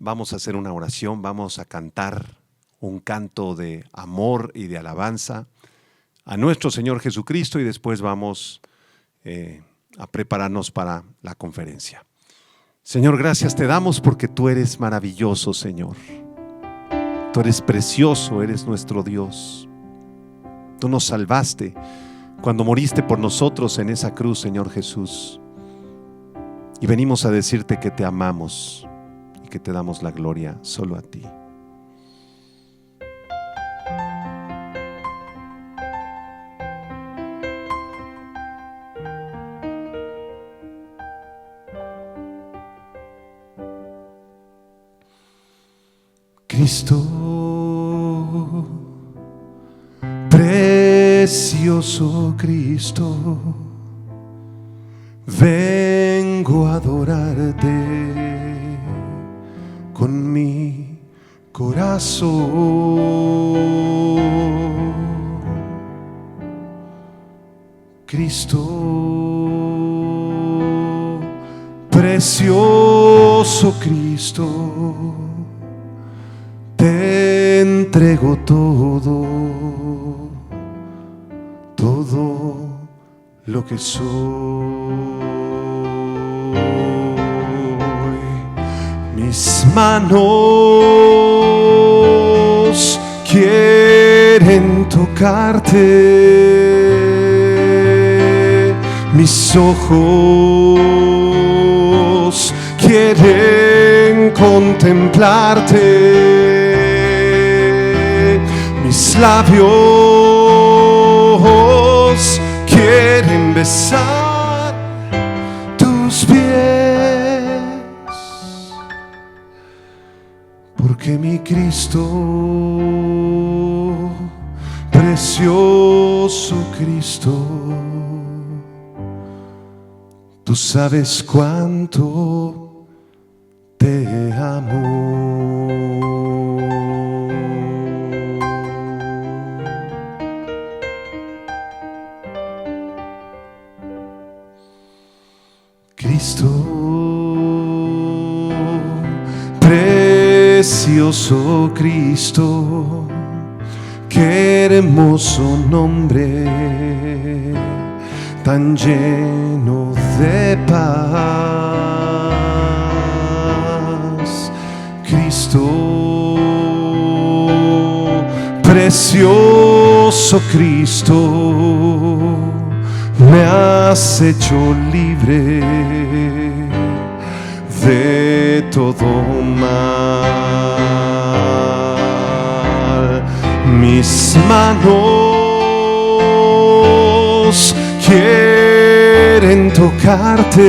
Vamos a hacer una oración, vamos a cantar un canto de amor y de alabanza a nuestro Señor Jesucristo y después vamos a prepararnos para la conferencia. Señor, gracias te damos porque tú eres maravilloso, Señor. Tú eres precioso, eres nuestro Dios. Tú nos salvaste cuando moriste por nosotros en esa cruz, Señor Jesús. Y venimos a decirte que te amamos y que te damos la gloria solo a ti. Cristo, precioso Cristo, vengo a adorarte con mi corazón. Cristo, precioso Cristo, te entrego todo lo que soy. Mis manos quieren tocarte, mis ojos quieren contemplarte, mis labios quieren besar tus pies, porque mi Cristo, precioso Cristo, tú sabes cuánto te amo. Cristo, precioso Cristo, qué hermoso nombre, tan lleno de paz. Cristo, precioso Cristo, me has hecho libre de todo mal. Mis manos quieren tocarte,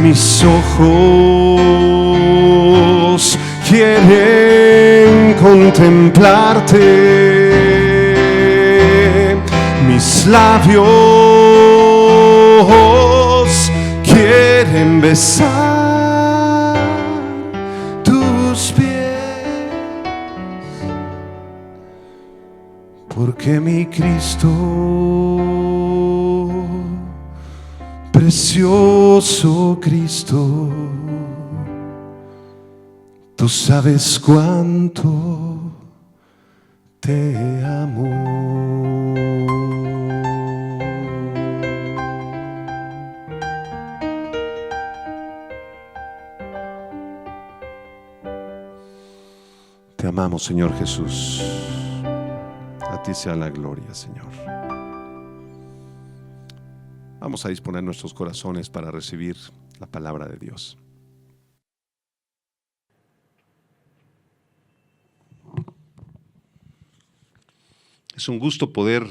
mis ojos quieren contemplarte, mis labios quieren besar tus pies, porque mi Cristo, precioso Cristo, tú sabes cuánto te amo. Te amamos, Señor Jesús. A ti sea la gloria, Señor. Vamos a disponer nuestros corazones para recibir la palabra de Dios. Es un gusto poder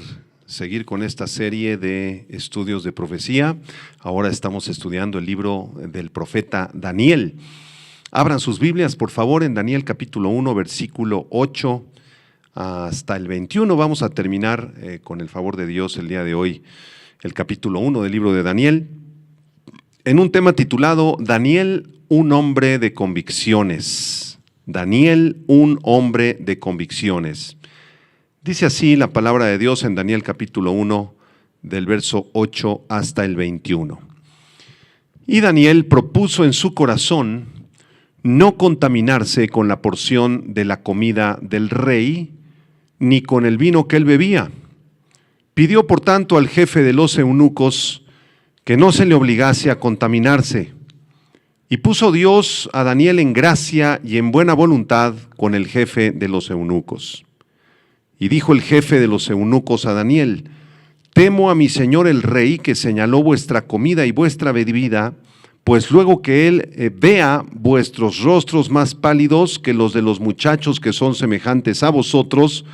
seguir con esta serie de estudios de profecía. Ahora estamos estudiando el libro del profeta Daniel. Abran sus Biblias, por favor, en Daniel capítulo 1, versículo 8 hasta el 21. Vamos a terminar con el favor de Dios el día de hoy, el capítulo 1 del libro de Daniel, en un tema titulado Daniel, un hombre de convicciones. Daniel, un hombre de convicciones. Dice así la palabra de Dios en Daniel capítulo 1, del verso 8 hasta el 21. Y Daniel propuso en su corazón no contaminarse con la porción de la comida del rey, ni con el vino que él bebía. Pidió por tanto al jefe de los eunucos que no se le obligase a contaminarse. Y puso Dios a Daniel en gracia y en buena voluntad con el jefe de los eunucos. Y dijo el jefe de los eunucos a Daniel: temo a mi señor el rey, que señaló vuestra comida y vuestra bebida, pues luego que él vea vuestros rostros más pálidos que los de los muchachos que son semejantes a vosotros,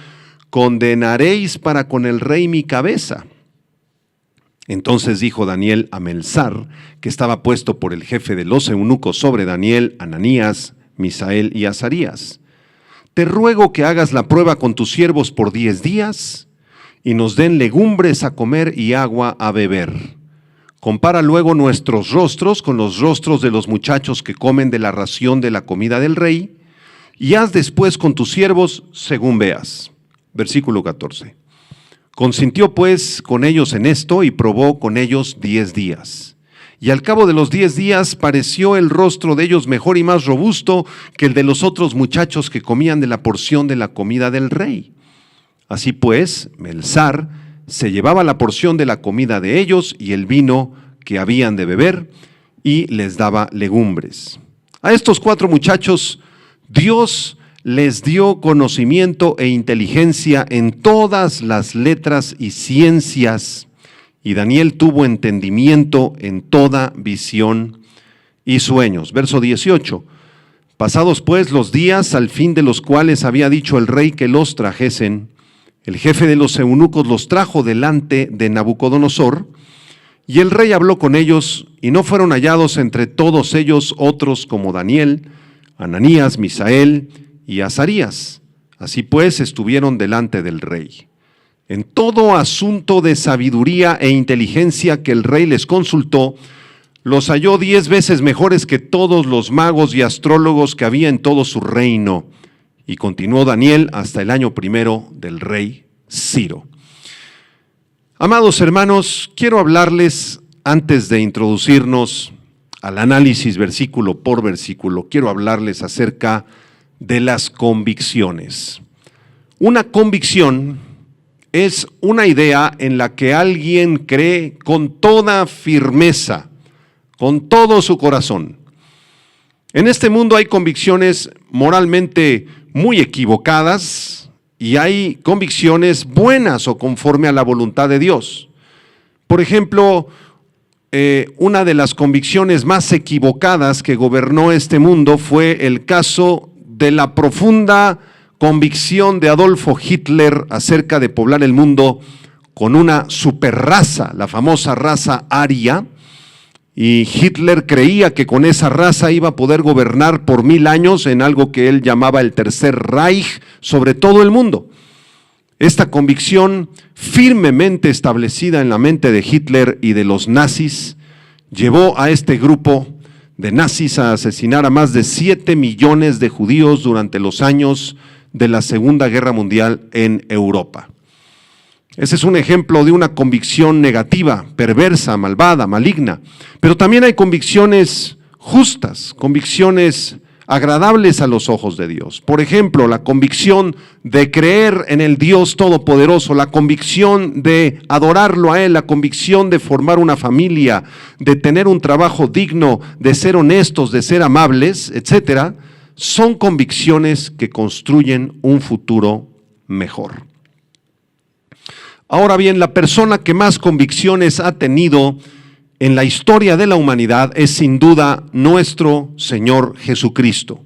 condenaréis para con el rey mi cabeza. Entonces dijo Daniel a Melzar, que estaba puesto por el jefe de los eunucos sobre Daniel, Ananías, Misael y Azarías: te ruego que hagas la prueba con tus siervos por 10 días y nos den legumbres a comer y agua a beber. Compara luego nuestros rostros con los rostros de los muchachos que comen de la ración de la comida del rey, y haz después con tus siervos según veas. Versículo 14. Consintió pues con ellos en esto y probó con ellos 10 días. Y al cabo de los 10 días pareció el rostro de ellos mejor y más robusto que el de los otros muchachos que comían de la porción de la comida del rey. Así pues, Melzar se llevaba la porción de la comida de ellos y el vino que habían de beber, y les daba legumbres. A estos 4 muchachos Dios les dio conocimiento e inteligencia en todas las letras y ciencias, y Daniel tuvo entendimiento en toda visión y sueños. Verso 18. Pasados pues los días, al fin de los cuales había dicho el rey que los trajesen, el jefe de los eunucos los trajo delante de Nabucodonosor, y el rey habló con ellos, y no fueron hallados entre todos ellos otros como Daniel, Ananías, Misael y Azarías. Así pues estuvieron delante del rey. En todo asunto de sabiduría e inteligencia que el rey les consultó, los halló 10 veces mejores que todos los magos y astrólogos que había en todo su reino. Y continuó Daniel hasta el año 1 del rey Ciro. Amados hermanos, quiero hablarles, antes de introducirnos al análisis versículo por versículo, quiero hablarles acerca de las convicciones. Una convicción es una idea en la que alguien cree con toda firmeza, con todo su corazón. En este mundo hay convicciones moralmente muy equivocadas y hay convicciones buenas o conforme a la voluntad de Dios. Por ejemplo, una de las convicciones más equivocadas que gobernó este mundo fue el caso de la profunda convicción de Adolfo Hitler acerca de poblar el mundo con una superraza, la famosa raza aria. Y Hitler creía que con esa raza iba a poder gobernar por 1000 años en algo que él llamaba el Tercer Reich sobre todo el mundo. Esta convicción firmemente establecida en la mente de Hitler y de los nazis llevó a este grupo de nazis a asesinar a más de 7 millones de judíos durante los años de la Segunda Guerra Mundial en Europa. Ese es un ejemplo de una convicción negativa, perversa, malvada, maligna. Pero también hay convicciones justas, convicciones agradables a los ojos de Dios. Por ejemplo, la convicción de creer en el Dios Todopoderoso, la convicción de adorarlo a Él, la convicción de formar una familia, de tener un trabajo digno, de ser honestos, de ser amables, etcétera, son convicciones que construyen un futuro mejor. Ahora bien, la persona que más convicciones ha tenido en la historia de la humanidad es sin duda nuestro Señor Jesucristo.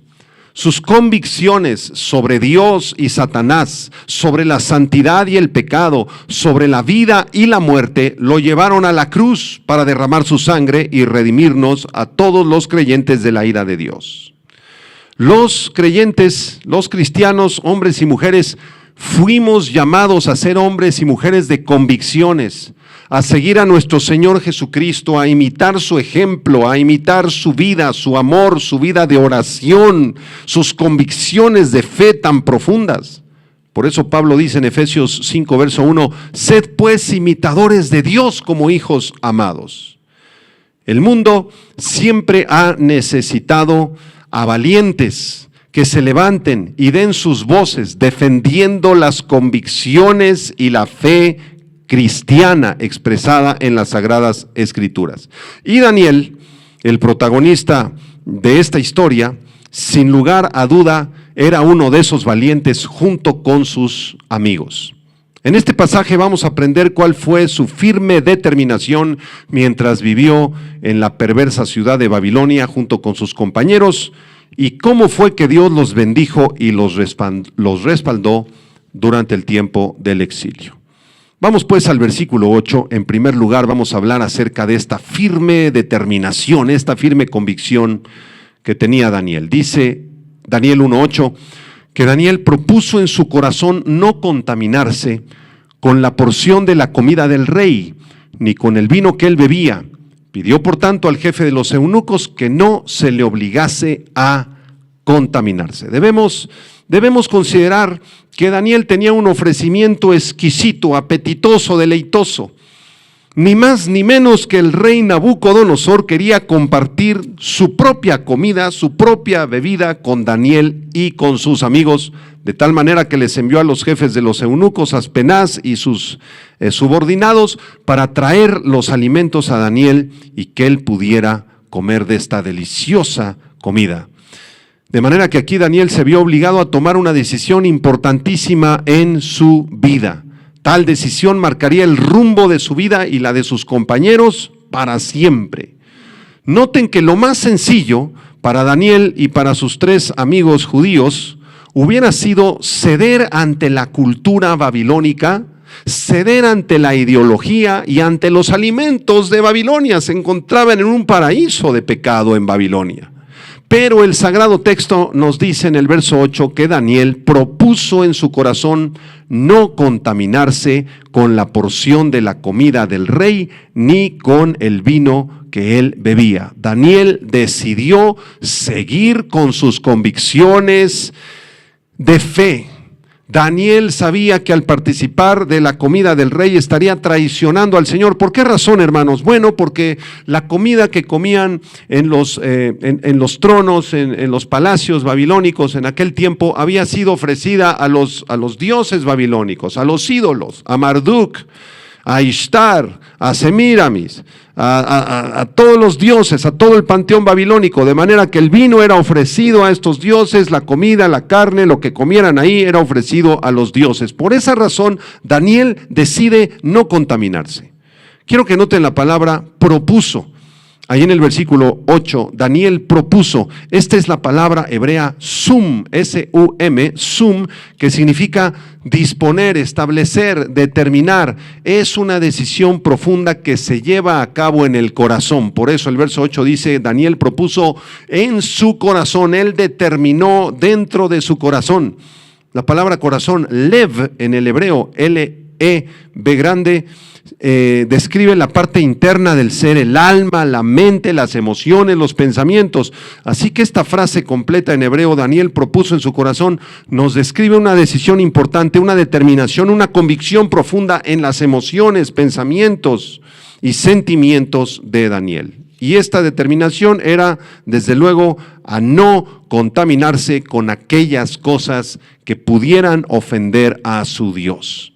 Sus convicciones sobre Dios y Satanás, sobre la santidad y el pecado, sobre la vida y la muerte, lo llevaron a la cruz para derramar su sangre y redimirnos a todos los creyentes de la ira de Dios. Los creyentes, los cristianos, hombres y mujeres, fuimos llamados a ser hombres y mujeres de convicciones, a seguir a nuestro Señor Jesucristo, a imitar su ejemplo, a imitar su vida, su amor, su vida de oración, sus convicciones de fe tan profundas. Por eso Pablo dice en Efesios 5, verso 1, sed pues imitadores de Dios como hijos amados. El mundo siempre ha necesitado a valientes que se levanten y den sus voces defendiendo las convicciones y la fe cristiana expresada en las Sagradas Escrituras. Y Daniel, el protagonista de esta historia, sin lugar a duda, era uno de esos valientes junto con sus amigos. En este pasaje vamos a aprender cuál fue su firme determinación mientras vivió en la perversa ciudad de Babilonia junto con sus compañeros y cómo fue que Dios los bendijo y los respaldó durante el tiempo del exilio. Vamos pues al versículo 8. En primer lugar vamos a hablar acerca de esta firme determinación, esta firme convicción que tenía Daniel. Dice Daniel 1:8 que Daniel propuso en su corazón no contaminarse con la porción de la comida del rey, ni con el vino que él bebía. Pidió por tanto al jefe de los eunucos que no se le obligase a contaminarse. Debemos considerar que Daniel tenía un ofrecimiento exquisito, apetitoso, deleitoso. Ni más ni menos que el rey Nabucodonosor quería compartir su propia comida, su propia bebida con Daniel y con sus amigos, de tal manera que les envió a los jefes de los eunucos, Aspenaz y sus subordinados, para traer los alimentos a Daniel y que él pudiera comer de esta deliciosa comida. De manera que aquí Daniel se vio obligado a tomar una decisión importantísima en su vida. Tal decisión marcaría el rumbo de su vida y la de sus compañeros para siempre. Noten que lo más sencillo para Daniel y para sus 3 amigos judíos hubiera sido ceder ante la cultura babilónica, ceder ante la ideología y ante los alimentos de Babilonia. Se encontraban en un paraíso de pecado en Babilonia. Pero el sagrado texto nos dice en el verso 8 que Daniel propuso en su corazón no contaminarse con la porción de la comida del rey ni con el vino que él bebía. Daniel decidió seguir con sus convicciones de fe. Daniel sabía que al participar de la comida del rey estaría traicionando al Señor. ¿Por qué razón, hermanos? Bueno, porque la comida que comían en los tronos, en los palacios babilónicos en aquel tiempo había sido ofrecida a los dioses babilónicos, a los ídolos, a Marduk, a Ishtar, a Semiramis, a todos los dioses, a todo el panteón babilónico, de manera que el vino era ofrecido a estos dioses, la comida, la carne, lo que comieran ahí era ofrecido a los dioses. Por esa razón, Daniel decide no contaminarse. Quiero que noten la palabra propuso. Ahí en el versículo 8, Daniel propuso. Esta es la palabra hebrea sum, S-U-M, sum, que significa disponer, establecer, determinar. Es una decisión profunda que se lleva a cabo en el corazón. Por eso el verso 8 dice, Daniel propuso en su corazón, él determinó dentro de su corazón. La palabra corazón, lev en el hebreo, L-E-B grande, describe la parte interna del ser, el alma, la mente, las emociones, los pensamientos. Así que esta frase completa en hebreo, Daniel propuso en su corazón, nos describe una decisión importante, una determinación, una convicción profunda en las emociones, pensamientos y sentimientos de Daniel. Y esta determinación era, desde luego, a no contaminarse con aquellas cosas que pudieran ofender a su Dios.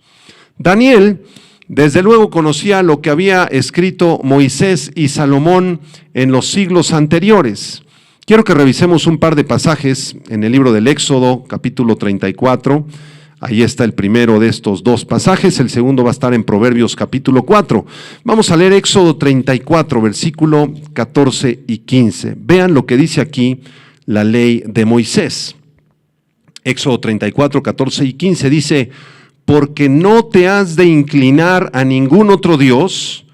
Daniel desde luego conocía lo que había escrito Moisés y Salomón en los siglos anteriores. Quiero que revisemos un par de pasajes en el libro del Éxodo, capítulo 34. Ahí está el primero de estos 2 pasajes, el segundo va a estar en Proverbios, capítulo 4. Vamos a leer Éxodo 34, versículo 14 y 15. Vean lo que dice aquí la ley de Moisés. Éxodo 34, 14 y 15 dice, porque no te has de inclinar a ningún otro Dios,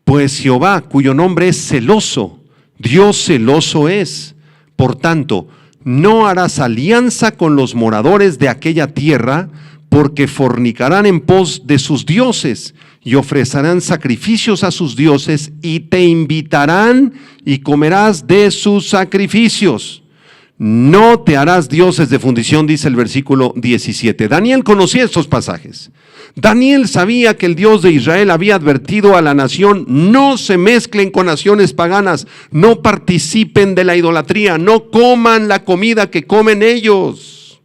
pues Jehová, cuyo nombre es celoso, Dios celoso es. Por tanto, no harás alianza con los moradores de aquella tierra, porque fornicarán en pos de sus dioses y ofrecerán sacrificios a sus dioses y te invitarán y comerás de sus sacrificios. No te harás dioses de fundición, dice el versículo 17. Daniel conocía estos pasajes. Daniel sabía que el Dios de Israel había advertido a la nación: no se mezclen con naciones paganas, no participen de la idolatría, no coman la comida que comen ellos.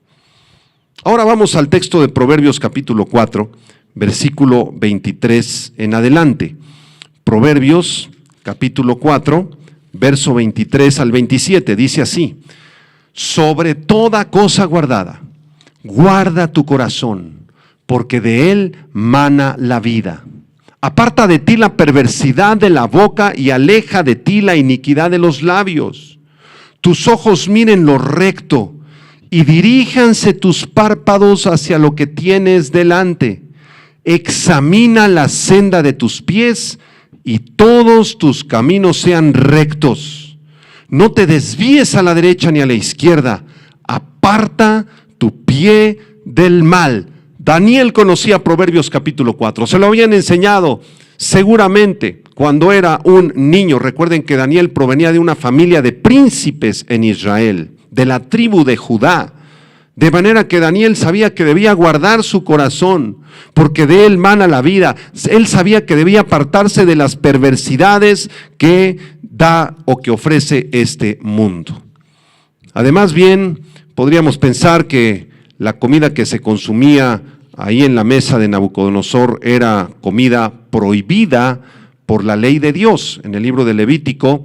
Ahora vamos al texto de Proverbios capítulo 4, versículo 23 en adelante. Proverbios capítulo 4, verso 23 al 27, dice así: sobre toda cosa guardada, guarda tu corazón, porque de él mana la vida. Aparta de ti la perversidad de la boca y aleja de ti la iniquidad de los labios. Tus ojos miren lo recto y diríjanse tus párpados hacia lo que tienes delante. Examina la senda de tus pies y todos tus caminos sean rectos. No te desvíes a la derecha ni a la izquierda. Aparta tu pie del mal. Daniel conocía Proverbios capítulo 4. Se lo habían enseñado seguramente cuando era un niño. Recuerden que Daniel provenía de una familia de príncipes en Israel, de la tribu de Judá. De manera que Daniel sabía que debía guardar su corazón, porque de él mana la vida. Él sabía que debía apartarse de las perversidades que da o que ofrece este mundo. Además, bien, podríamos pensar que la comida que se consumía ahí en la mesa de Nabucodonosor era comida prohibida por la ley de Dios. En el libro de Levítico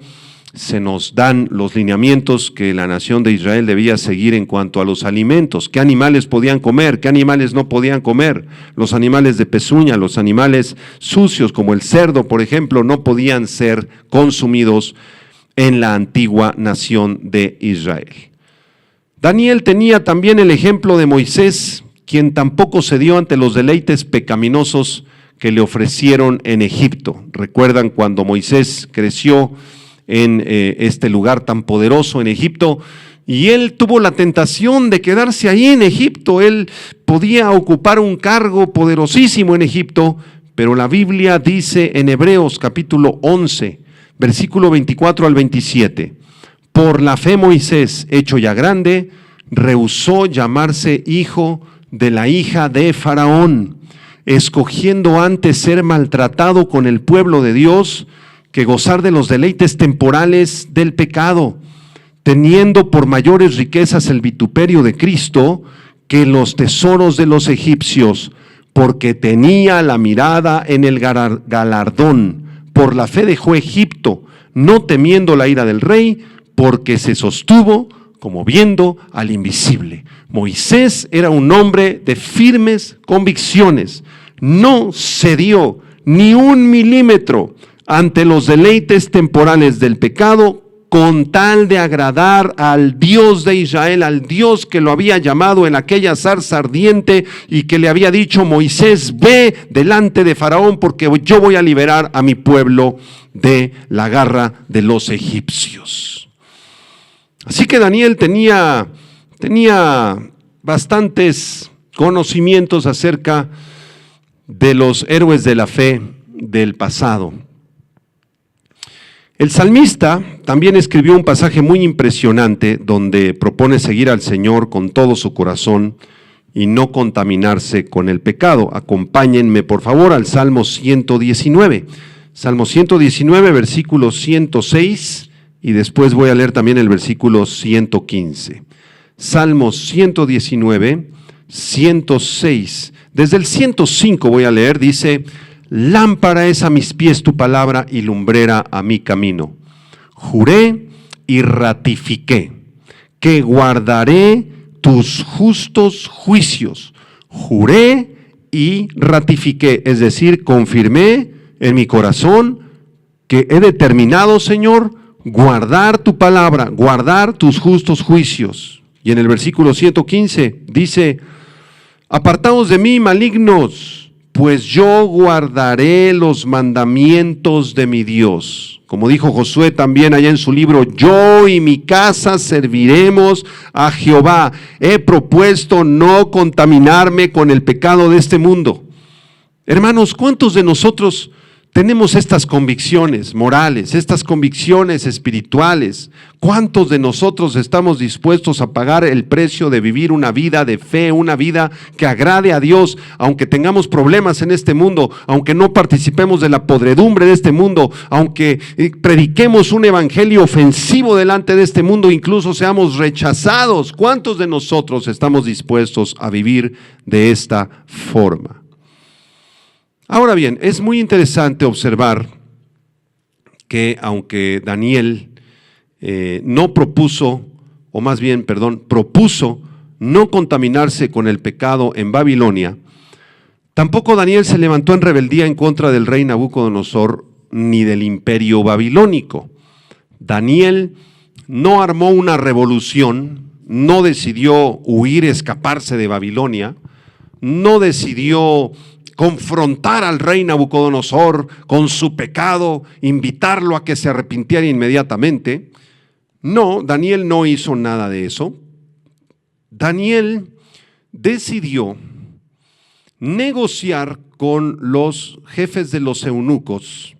se nos dan los lineamientos que la nación de Israel debía seguir en cuanto a los alimentos, qué animales podían comer, qué animales no podían comer. Los animales de pezuña, los animales sucios como el cerdo, por ejemplo, no podían ser consumidos en la antigua nación de Israel. Daniel tenía también el ejemplo de Moisés, quien tampoco cedió ante los deleites pecaminosos que le ofrecieron en Egipto. Recuerdan cuando Moisés creció en este lugar tan poderoso en Egipto, y él tuvo la tentación de quedarse ahí en Egipto. Él podía ocupar un cargo poderosísimo en Egipto, pero la Biblia dice en Hebreos capítulo 11, versículo 24 al 27, por la fe Moisés, hecho ya grande, rehusó llamarse hijo de la hija de Faraón, escogiendo antes ser maltratado con el pueblo de Dios que gozar de los deleites temporales del pecado, teniendo por mayores riquezas el vituperio de Cristo que los tesoros de los egipcios, porque tenía la mirada en el galardón. Por la fe dejó Egipto, no temiendo la ira del rey, porque se sostuvo como viendo al invisible. Moisés era un hombre de firmes convicciones, no cedió ni un milímetro ante los deleites temporales del pecado, con tal de agradar al Dios de Israel, al Dios que lo había llamado en aquella zarza ardiente y que le había dicho: Moisés, ve delante de Faraón porque yo voy a liberar a mi pueblo de la garra de los egipcios. Así que Daniel tenía bastantes conocimientos acerca de los héroes de la fe del pasado. El salmista también escribió un pasaje muy impresionante donde propone seguir al Señor con todo su corazón y no contaminarse con el pecado. Acompáñenme por favor al Salmo 119. Salmo 119, versículo 106, y después voy a leer también el versículo 115. Salmo 119, 106. Desde el 105 voy a leer, dice: lámpara es a mis pies tu palabra y lumbrera a mi camino. Juré y ratifiqué que guardaré tus justos juicios. Juré y ratifiqué, es decir, confirmé en mi corazón que he determinado, Señor, guardar tu palabra, guardar tus justos juicios. Y en el versículo 115 dice: apartaos de mí, malignos, pues yo guardaré los mandamientos de mi Dios. Como dijo Josué también allá en su libro: yo y mi casa serviremos a Jehová. He propuesto no contaminarme con el pecado de este mundo. Hermanos, ¿cuántos de nosotros tenemos estas convicciones morales, estas convicciones espirituales. ¿Cuántos de nosotros estamos dispuestos a pagar el precio de vivir una vida de fe, una vida que agrade a Dios, aunque tengamos problemas en este mundo, aunque no participemos de la podredumbre de este mundo, aunque prediquemos un evangelio ofensivo delante de este mundo, incluso seamos rechazados? ¿Cuántos de nosotros estamos dispuestos a vivir de esta forma? Ahora bien, es muy interesante observar que aunque Daniel propuso no contaminarse con el pecado en Babilonia, tampoco Daniel se levantó en rebeldía en contra del rey Nabucodonosor ni del imperio babilónico. Daniel no armó una revolución, no decidió huir, escaparse de Babilonia, no decidió confrontar al rey Nabucodonosor con su pecado, invitarlo a que se arrepintiera inmediatamente. No, Daniel no hizo nada de eso. Daniel decidió negociar con los jefes de los eunucos,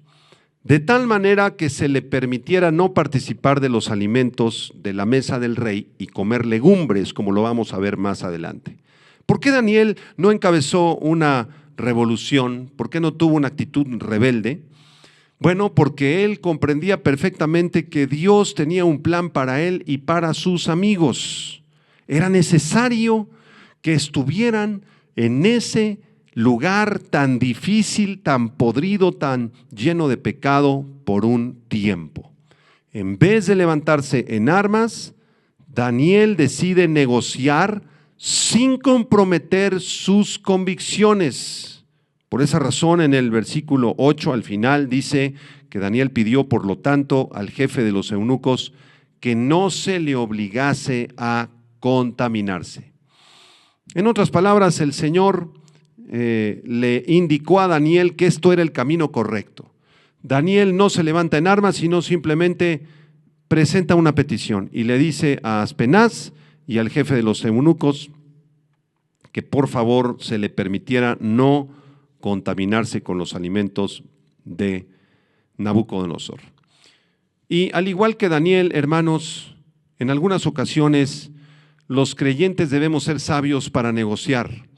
de tal manera que se le permitiera no participar de los alimentos de la mesa del rey y comer legumbres, como lo vamos a ver más adelante. ¿Por qué Daniel no encabezó una revolución? ¿Por qué no tuvo una actitud rebelde? Bueno, porque él comprendía perfectamente que Dios tenía un plan para él y para sus amigos. Era necesario que estuvieran en ese lugar tan difícil, tan podrido, tan lleno de pecado por un tiempo. En vez de levantarse en armas, Daniel decide negociar sin comprometer sus convicciones. Por esa razón, en el versículo 8 al final dice que Daniel pidió, por lo tanto, al jefe de los eunucos que no se le obligase a contaminarse. En otras palabras, el Señor le indicó a Daniel que esto era el camino correcto. Daniel no se levanta en armas, sino simplemente presenta una petición y le dice a Aspenaz y al jefe de los eunucos que por favor se le permitiera no contaminarse con los alimentos de Nabucodonosor. Y al igual que Daniel, hermanos, en algunas ocasiones los creyentes debemos ser sabios para negociar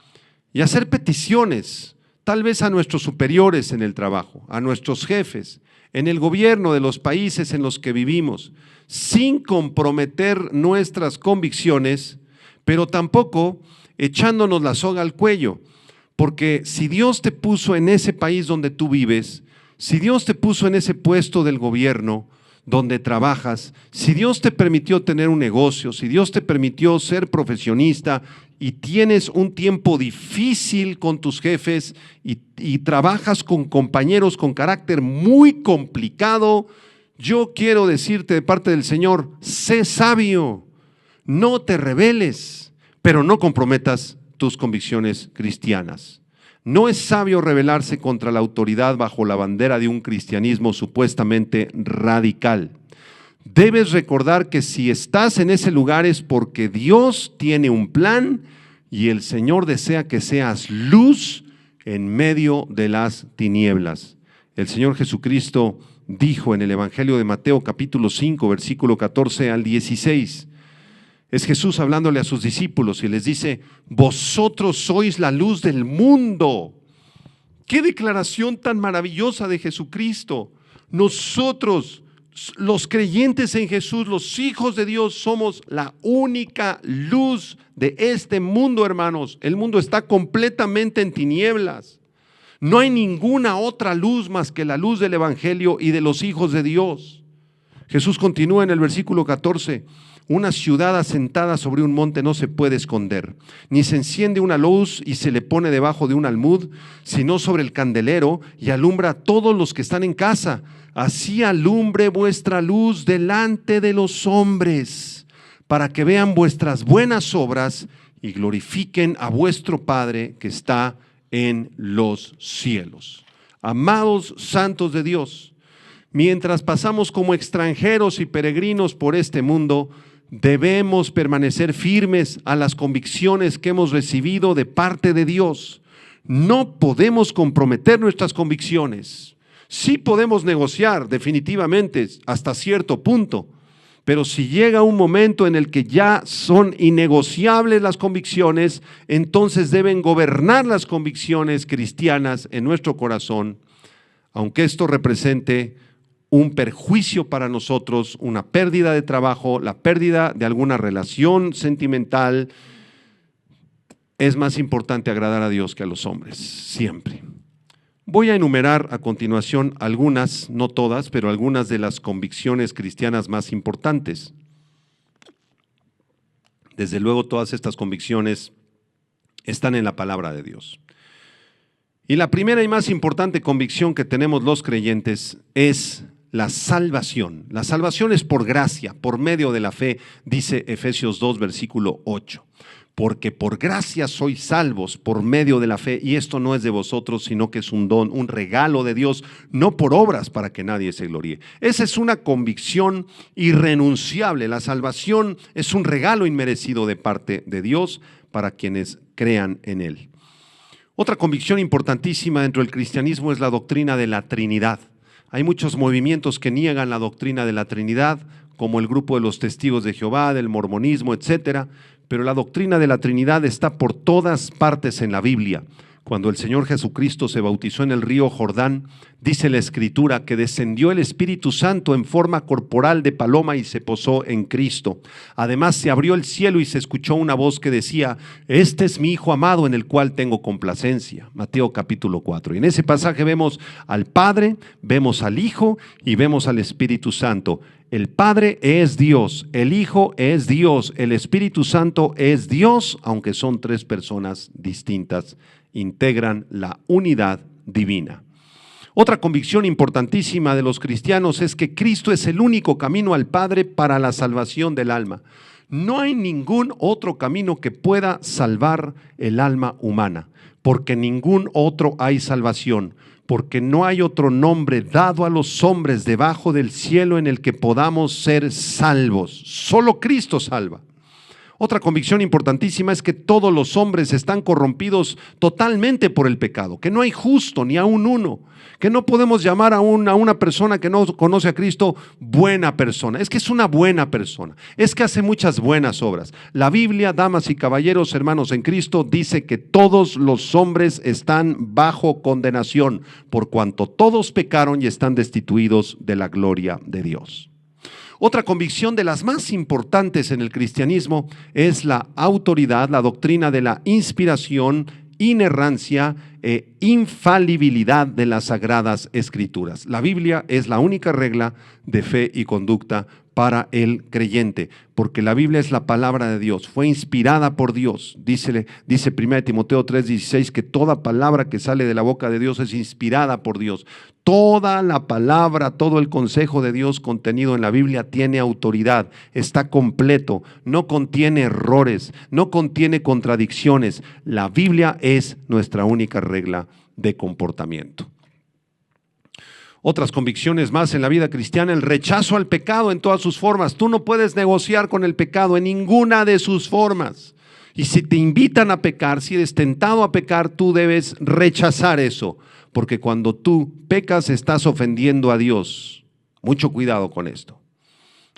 y hacer peticiones, tal vez a nuestros superiores en el trabajo, a nuestros jefes, en el gobierno de los países en los que vivimos, sin comprometer nuestras convicciones, pero tampoco echándonos la soga al cuello, porque si Dios te puso en ese país donde tú vives, si Dios te puso en ese puesto del gobierno donde trabajas, si Dios te permitió tener un negocio, si Dios te permitió ser profesionista y tienes un tiempo difícil con tus jefes y trabajas con compañeros con carácter muy complicado, yo quiero decirte de parte del Señor, sé sabio, no te rebeles, pero no comprometas tus convicciones cristianas. No es sabio rebelarse contra la autoridad bajo la bandera de un cristianismo supuestamente radical. Debes recordar que si estás en ese lugar es porque Dios tiene un plan y el Señor desea que seas luz en medio de las tinieblas. El Señor Jesucristo dijo en el Evangelio de Mateo capítulo 5, versículo 14 al 16, es Jesús hablándole a sus discípulos y les dice, vosotros sois la luz del mundo. ¡Qué declaración tan maravillosa de Jesucristo! Nosotros, los creyentes en Jesús, los hijos de Dios, somos la única luz de este mundo, hermanos. El mundo está completamente en tinieblas. No hay ninguna otra luz más que la luz del Evangelio y de los hijos de Dios. Jesús continúa en el versículo 14, una ciudad asentada sobre un monte no se puede esconder, ni se enciende una luz y se le pone debajo de un almud, sino sobre el candelero y alumbra a todos los que están en casa. Así alumbre vuestra luz delante de los hombres, para que vean vuestras buenas obras y glorifiquen a vuestro Padre que está en los cielos. Amados santos de Dios, mientras pasamos como extranjeros y peregrinos por este mundo, debemos permanecer firmes a las convicciones que hemos recibido de parte de Dios. No podemos comprometer nuestras convicciones. Sí podemos negociar definitivamente hasta cierto punto, pero si llega un momento en el que ya son innegociables las convicciones, entonces deben gobernar las convicciones cristianas en nuestro corazón, aunque esto represente un perjuicio para nosotros, una pérdida de trabajo, la pérdida de alguna relación sentimental. Es más importante agradar a Dios que a los hombres, siempre. Voy a enumerar a continuación algunas, no todas, pero algunas de las convicciones cristianas más importantes. Desde luego, todas estas convicciones están en la palabra de Dios. Y la primera y más importante convicción que tenemos los creyentes es la salvación. La salvación es por gracia, por medio de la fe, dice Efesios 2, versículo 8. Porque por gracia sois salvos por medio de la fe, y esto no es de vosotros, sino que es un don, un regalo de Dios, no por obras para que nadie se gloríe. Esa es una convicción irrenunciable. La salvación es un regalo inmerecido de parte de Dios para quienes crean en Él. Otra convicción importantísima dentro del cristianismo es la doctrina de la Trinidad. Hay muchos movimientos que niegan la doctrina de la Trinidad, como el grupo de los testigos de Jehová, del mormonismo, etcétera. Pero la doctrina de la Trinidad está por todas partes en la Biblia. Cuando el Señor Jesucristo se bautizó en el río Jordán, dice la Escritura que descendió el Espíritu Santo en forma corporal de paloma y se posó en Cristo. Además se abrió el cielo y se escuchó una voz que decía: este es mi Hijo amado en el cual tengo complacencia. Mateo capítulo 4. Y en ese pasaje vemos al Padre, vemos al Hijo y vemos al Espíritu Santo. El Padre es Dios, el Hijo es Dios, el Espíritu Santo es Dios, aunque son tres personas distintas, integran la unidad divina. Otra convicción importantísima de los cristianos es que Cristo es el único camino al Padre para la salvación del alma. No hay ningún otro camino que pueda salvar el alma humana, porque ningún otro hay salvación. Porque no hay otro nombre dado a los hombres debajo del cielo en el que podamos ser salvos. Solo Cristo salva. Otra convicción importantísima es que todos los hombres están corrompidos totalmente por el pecado, que no hay justo ni aun uno, que no podemos llamar a una persona que no conoce a Cristo buena persona. Es que es una buena persona, es que hace muchas buenas obras. La Biblia, damas y caballeros, hermanos en Cristo, dice que todos los hombres están bajo condenación, por cuanto todos pecaron y están destituidos de la gloria de Dios. Otra convicción de las más importantes en el cristianismo es la autoridad, la doctrina de la inspiración, inerrancia e infalibilidad de las Sagradas Escrituras. La Biblia es la única regla de fe y conducta para el creyente, porque la Biblia es la palabra de Dios, fue inspirada por Dios. Dice 1 Timoteo 3:16 que toda palabra que sale de la boca de Dios es inspirada por Dios. Toda la palabra, todo el consejo de Dios contenido en la Biblia tiene autoridad, está completo, no contiene errores, no contiene contradicciones. La Biblia es nuestra única regla de comportamiento. Otras convicciones más en la vida cristiana: el rechazo al pecado en todas sus formas. Tú no puedes negociar con el pecado en ninguna de sus formas. Y si te invitan a pecar, si eres tentado a pecar, tú debes rechazar eso, porque cuando tú pecas estás ofendiendo a Dios. Mucho cuidado con esto.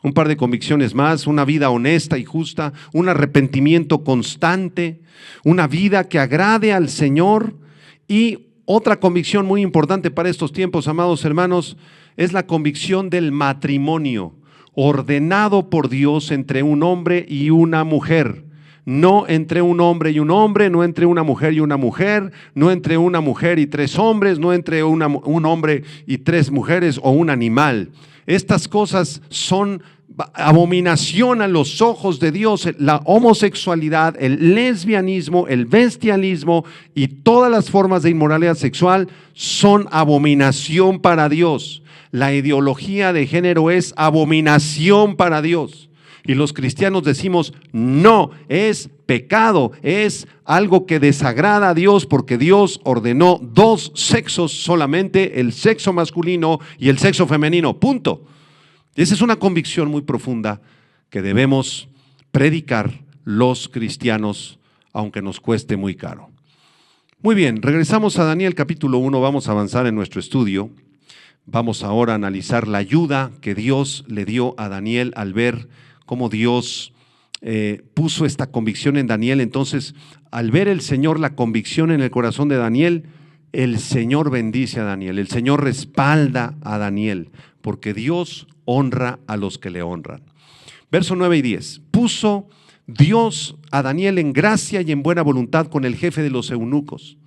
Un par de convicciones más: una vida honesta y justa, un arrepentimiento constante, una vida que agrade al Señor. Y otra convicción muy importante para estos tiempos, amados hermanos, es la convicción del matrimonio ordenado por Dios entre un hombre y una mujer. No entre un hombre y un hombre, no entre una mujer y una mujer, no entre una mujer y tres hombres, no entre un hombre y tres mujeres o un animal. Estas cosas son abominación a los ojos de Dios. La homosexualidad, el lesbianismo, el bestialismo y todas las formas de inmoralidad sexual son abominación para Dios. La ideología de género es abominación para Dios. Y los cristianos decimos: no, es pecado, es algo que desagrada a Dios, porque Dios ordenó dos sexos solamente, el sexo masculino y el sexo femenino, punto. Esa es una convicción muy profunda que debemos predicar los cristianos, aunque nos cueste muy caro. Muy bien, regresamos a Daniel capítulo 1, vamos a avanzar en nuestro estudio. Vamos ahora a analizar la ayuda que Dios le dio a Daniel al ver cómo Dios puso esta convicción en Daniel. Entonces, al ver el Señor la convicción en el corazón de Daniel, el Señor bendice a Daniel, el Señor respalda a Daniel, porque Dios honra a los que le honran. Verso 9 y 10. Puso Dios a Daniel en gracia y en buena voluntad con el jefe de los eunucos.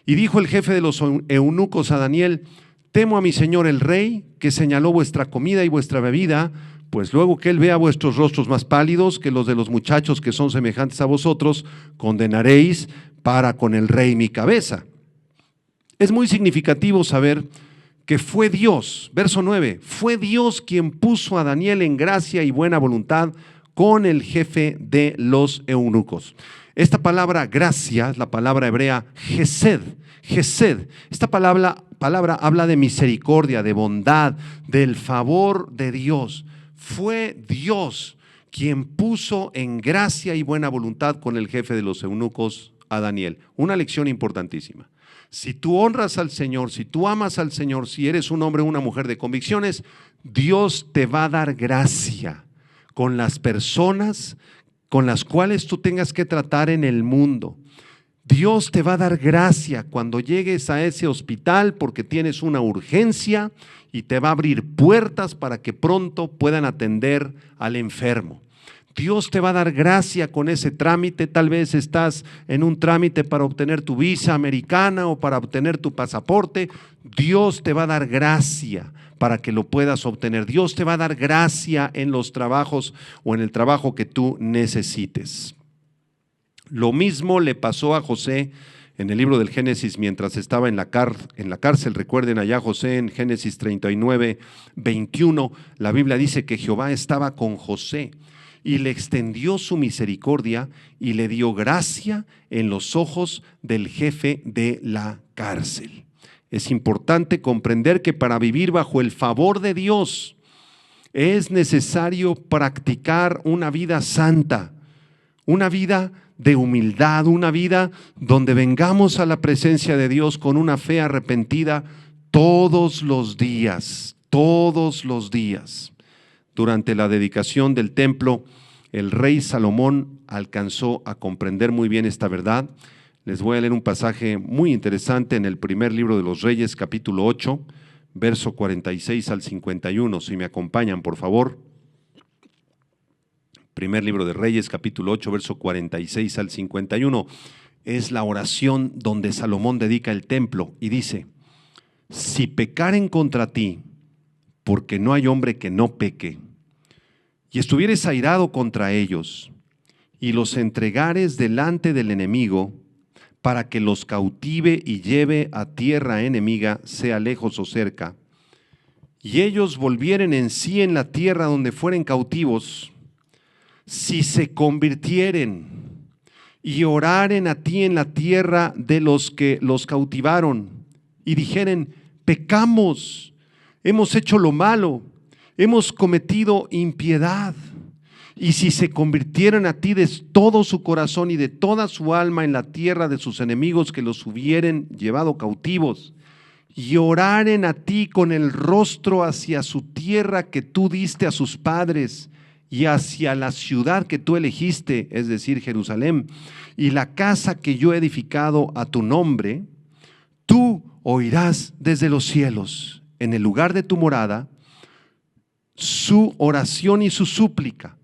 Y dijo el jefe de los eunucos a Daniel: temo a mi señor el rey, que señaló vuestra comida y vuestra bebida, pues luego que él vea vuestros rostros más pálidos que los de los muchachos que son semejantes a vosotros, condenaréis para con el rey mi cabeza. Es muy significativo saber que fue Dios, verso 9, fue Dios quien puso a Daniel en gracia y buena voluntad con el jefe de los eunucos. Esta palabra gracia es la palabra hebrea gesed. Gesed. Esta palabra habla de misericordia, de bondad, del favor de Dios. Fue Dios quien puso en gracia y buena voluntad con el jefe de los eunucos a Daniel. Una lección importantísima. Si tú honras al Señor, si tú amas al Señor, si eres un hombre o una mujer de convicciones, Dios te va a dar gracia con las personas con las cuales tú tengas que tratar en el mundo. Dios te va a dar gracia cuando llegues a ese hospital porque tienes una urgencia y te va a abrir puertas para que pronto puedan atender al enfermo. Dios te va a dar gracia con ese trámite. Tal vez estás en un trámite para obtener tu visa americana o para obtener tu pasaporte. Dios te va a dar gracia para que lo puedas obtener. Dios te va a dar gracia en los trabajos o en el trabajo que tú necesites. Lo mismo le pasó a José en el libro del Génesis mientras estaba en la cárcel. Recuerden allá José en Génesis 39, 21. La Biblia dice que Jehová estaba con José y le extendió su misericordia y le dio gracia en los ojos del jefe de la cárcel. Es importante comprender que para vivir bajo el favor de Dios es necesario practicar una vida santa, una vida de humildad, una vida donde vengamos a la presencia de Dios con una fe arrepentida todos los días, todos los días. Durante la dedicación del templo, el rey Salomón alcanzó a comprender muy bien esta verdad. Les voy a leer un pasaje muy interesante en el primer libro de los Reyes, capítulo 8, verso 46 al 51. Si me acompañan, por favor. Primer libro de Reyes, capítulo 8, verso 46 al 51. Es la oración donde Salomón dedica el templo y dice: si pecaren contra ti, porque no hay hombre que no peque, y estuvieres airado contra ellos, y los entregares delante del enemigo, para que los cautive y lleve a tierra enemiga, sea lejos o cerca, y ellos volvieren en sí en la tierra donde fueren cautivos, si se convirtieren y oraren a ti en la tierra de los que los cautivaron, y dijeren: pecamos, hemos hecho lo malo, hemos cometido impiedad, y si se convirtieran a ti de todo su corazón y de toda su alma en la tierra de sus enemigos que los hubieren llevado cautivos, y oraren a ti con el rostro hacia su tierra que tú diste a sus padres, y hacia la ciudad que tú elegiste, es decir, Jerusalén, y la casa que yo he edificado a tu nombre, tú oirás desde los cielos, en el lugar de tu morada, su oración y su súplica,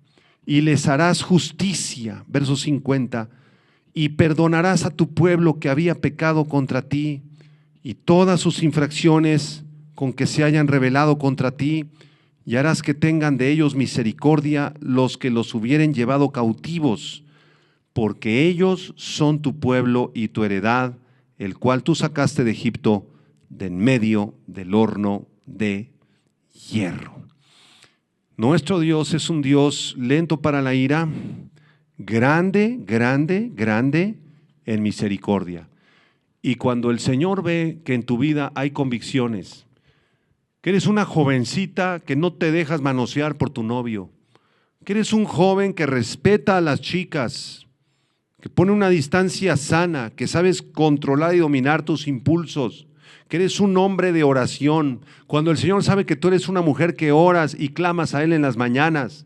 y les harás justicia, verso 50, y perdonarás a tu pueblo que había pecado contra ti, y todas sus infracciones con que se hayan rebelado contra ti, y harás que tengan de ellos misericordia los que los hubieren llevado cautivos, porque ellos son tu pueblo y tu heredad, el cual tú sacaste de Egipto, de en medio del horno de hierro. Nuestro Dios es un Dios lento para la ira, grande, grande, grande en misericordia. Y cuando el Señor ve que en tu vida hay convicciones, que eres una jovencita que no te dejas manosear por tu novio, que eres un joven que respeta a las chicas, que pone una distancia sana, que sabes controlar y dominar tus impulsos, que eres un hombre de oración, cuando el Señor sabe que tú eres una mujer que oras y clamas a Él en las mañanas,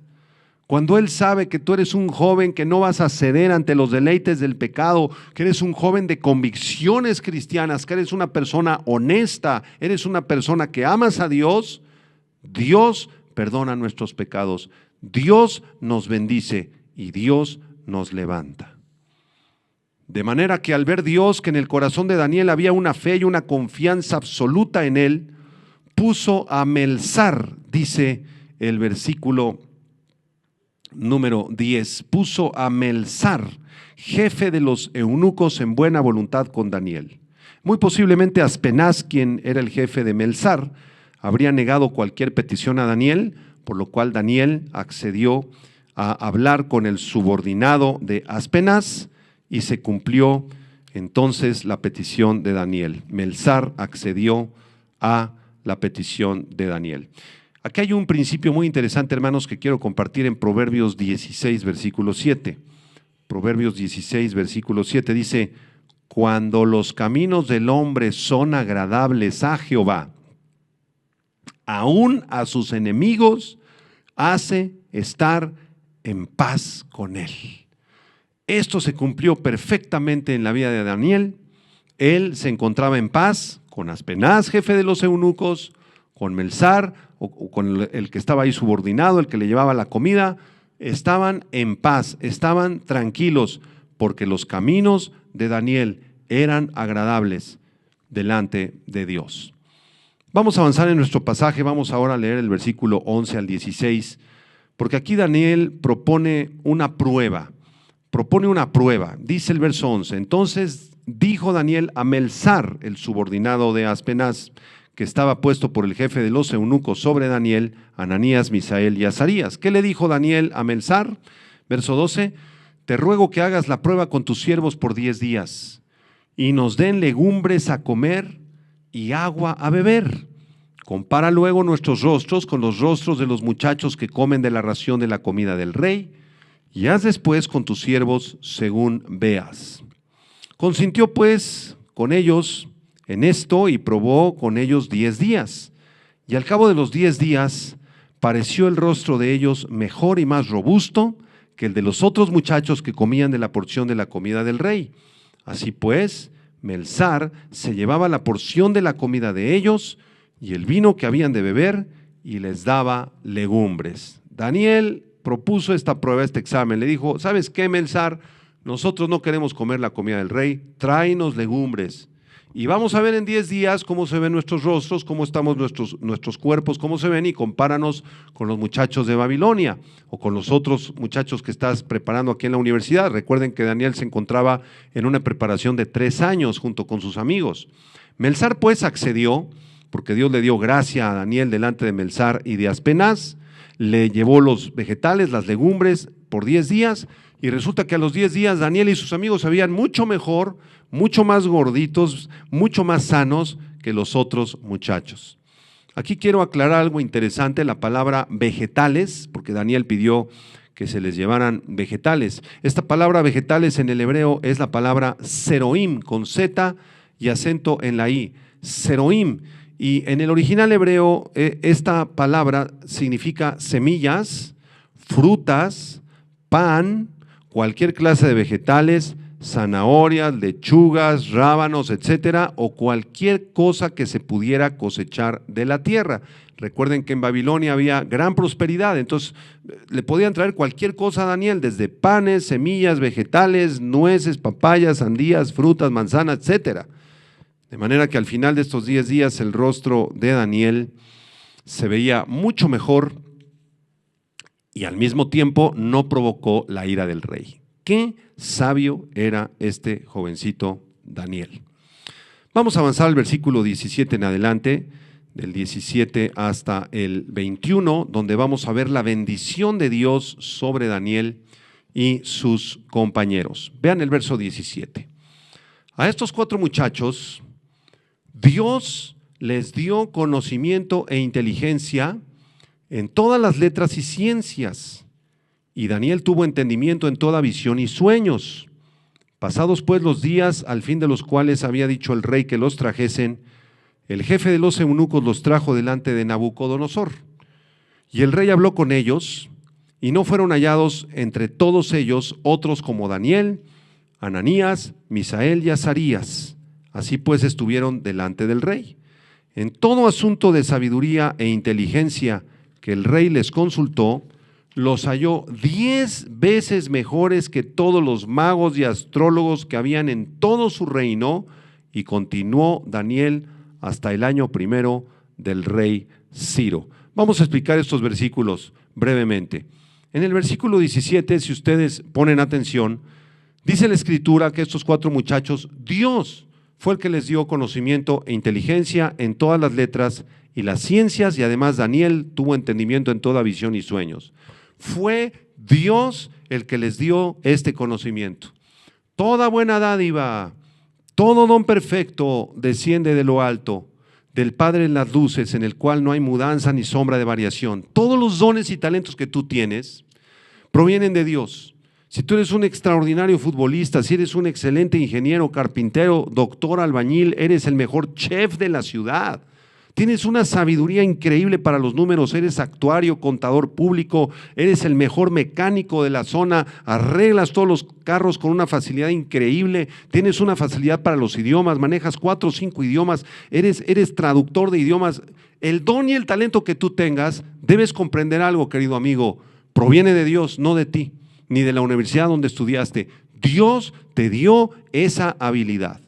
cuando Él sabe que tú eres un joven que no vas a ceder ante los deleites del pecado, que eres un joven de convicciones cristianas, que eres una persona honesta, eres una persona que amas a Dios, Dios perdona nuestros pecados, Dios nos bendice y Dios nos levanta. De manera que al ver Dios que en el corazón de Daniel había una fe y una confianza absoluta en Él, puso a Melzar, dice el versículo número 10, puso a Melzar, jefe de los eunucos, en buena voluntad con Daniel. Muy posiblemente Aspenaz, quien era el jefe de Melzar, habría negado cualquier petición a Daniel, por lo cual Daniel accedió a hablar con el subordinado de Aspenaz y se cumplió entonces la petición de Daniel. Melzar accedió a la petición de Daniel. Aquí hay un principio muy interesante, hermanos, que quiero compartir en Proverbios 16, versículo 7. Proverbios 16, versículo 7 dice: cuando los caminos del hombre son agradables a Jehová, aún a sus enemigos hace estar en paz con él. Esto se cumplió perfectamente en la vida de Daniel. Él se encontraba en paz con Aspenaz, jefe de los eunucos, con Melzar, o con el que estaba ahí subordinado, el que le llevaba la comida. Estaban en paz, estaban tranquilos, porque los caminos de Daniel eran agradables delante de Dios. Vamos a avanzar en nuestro pasaje, vamos ahora a leer el versículo 11 al 16, porque aquí Daniel propone una prueba. Dice el verso 11: entonces dijo Daniel a Melzar, el subordinado de Aspenaz, que estaba puesto por el jefe de los eunucos sobre Daniel, Ananías, Misael y Azarías. ¿Qué le dijo Daniel a Melzar? Verso 12: te ruego que hagas la prueba con tus siervos por 10 días, y nos den legumbres a comer y agua a beber. Compara luego nuestros rostros con los rostros de los muchachos que comen de la ración de la comida del rey, y haz después con tus siervos según veas. Consintió pues con ellos en esto y probó con ellos 10 días. Y al cabo de los 10 días pareció el rostro de ellos mejor y más robusto que el de los otros muchachos que comían de la porción de la comida del rey. Así pues, Melzar se llevaba la porción de la comida de ellos y el vino que habían de beber, y les daba legumbres. Daniel propuso esta prueba, este examen. Le dijo: ¿sabes qué, Melzar? Nosotros no queremos comer la comida del rey, tráenos legumbres. Y vamos a ver en 10 días cómo se ven nuestros rostros, cómo estamos nuestros cuerpos, cómo se ven, y compáranos con los muchachos de Babilonia o con los otros muchachos que estás preparando aquí en la universidad. Recuerden que Daniel se encontraba en una preparación de 3 años junto con sus amigos. Melzar pues accedió, porque Dios le dio gracia a Daniel delante de Melzar y de Aspenaz. Le llevó los vegetales, las legumbres por 10 días, y resulta que a los 10 días Daniel y sus amigos se veían mucho mejor, mucho más gorditos, mucho más sanos que los otros muchachos. Aquí quiero aclarar algo interesante: la palabra vegetales, porque Daniel pidió que se les llevaran vegetales. Esta palabra vegetales en el hebreo es la palabra seroim, con Z y acento en la I, seroim. Y en el original hebreo esta palabra significa semillas, frutas, pan, cualquier clase de vegetales, zanahorias, lechugas, rábanos, etcétera, o cualquier cosa que se pudiera cosechar de la tierra. Recuerden que en Babilonia había gran prosperidad, entonces le podían traer cualquier cosa a Daniel, desde panes, semillas, vegetales, nueces, papayas, sandías, frutas, manzanas, etcétera. De manera que al final de estos 10 días el rostro de Daniel se veía mucho mejor y al mismo tiempo no provocó la ira del rey. Qué sabio era este jovencito Daniel. Vamos a avanzar al versículo 17 en adelante, del 17 hasta el 21, donde vamos a ver la bendición de Dios sobre Daniel y sus compañeros. Vean el verso 17. A estos 4 muchachos Dios les dio conocimiento e inteligencia en todas las letras y ciencias, y Daniel tuvo entendimiento en toda visión y sueños. Pasados pues los días, al fin de los cuales había dicho el rey que los trajesen, El jefe de los eunucos los trajo delante de Nabucodonosor. Y el rey habló con ellos, y no fueron hallados entre todos ellos otros como Daniel, Ananías, Misael y Azarías. Así pues estuvieron delante del rey. En todo asunto de sabiduría e inteligencia que el rey les consultó, los halló 10 veces mejores que todos los magos y astrólogos que habían en todo su reino, y continuó Daniel hasta el año primero del rey Ciro. Vamos a explicar estos versículos brevemente. En el versículo 17, si ustedes ponen atención, dice la Escritura que estos 4 muchachos, Dios fue el que les dio conocimiento e inteligencia en todas las letras y las ciencias, y además Daniel tuvo entendimiento en toda visión y sueños. Fue Dios el que les dio este conocimiento. Toda buena dádiva, todo don perfecto desciende de lo alto, del Padre en las luces, en el cual no hay mudanza ni sombra de variación. Todos los dones y talentos que tú tienes provienen de Dios. Si tú eres un extraordinario futbolista, si eres un excelente ingeniero, carpintero, doctor, albañil, eres el mejor chef de la ciudad. Tienes una sabiduría increíble para los números, eres actuario, contador público, eres el mejor mecánico de la zona, arreglas todos los carros con una facilidad increíble, tienes una facilidad para los idiomas, manejas 4 o 5 idiomas, eres traductor de idiomas. El don y el talento que tú tengas, debes comprender algo, querido amigo, proviene de Dios, no de ti, ni de la universidad donde estudiaste. Dios te dio esa habilidad.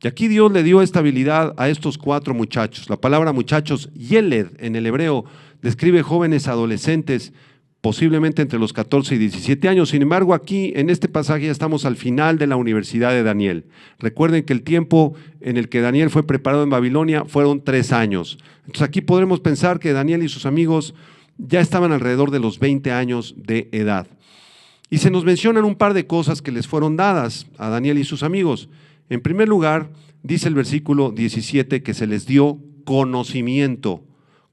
Y aquí Dios le dio esta habilidad a estos 4 muchachos. La palabra muchachos, yeled, en el hebreo, describe jóvenes adolescentes, posiblemente entre los 14 y 17 años. Sin embargo, aquí en este pasaje ya estamos al final de la universidad de Daniel. Recuerden que el tiempo en el que Daniel fue preparado en Babilonia fueron 3 años. Entonces aquí podremos pensar que Daniel y sus amigos ya estaban alrededor de los 20 años de edad. Y se nos mencionan un par de cosas que les fueron dadas a Daniel y sus amigos. En primer lugar, dice el versículo 17 que se les dio conocimiento.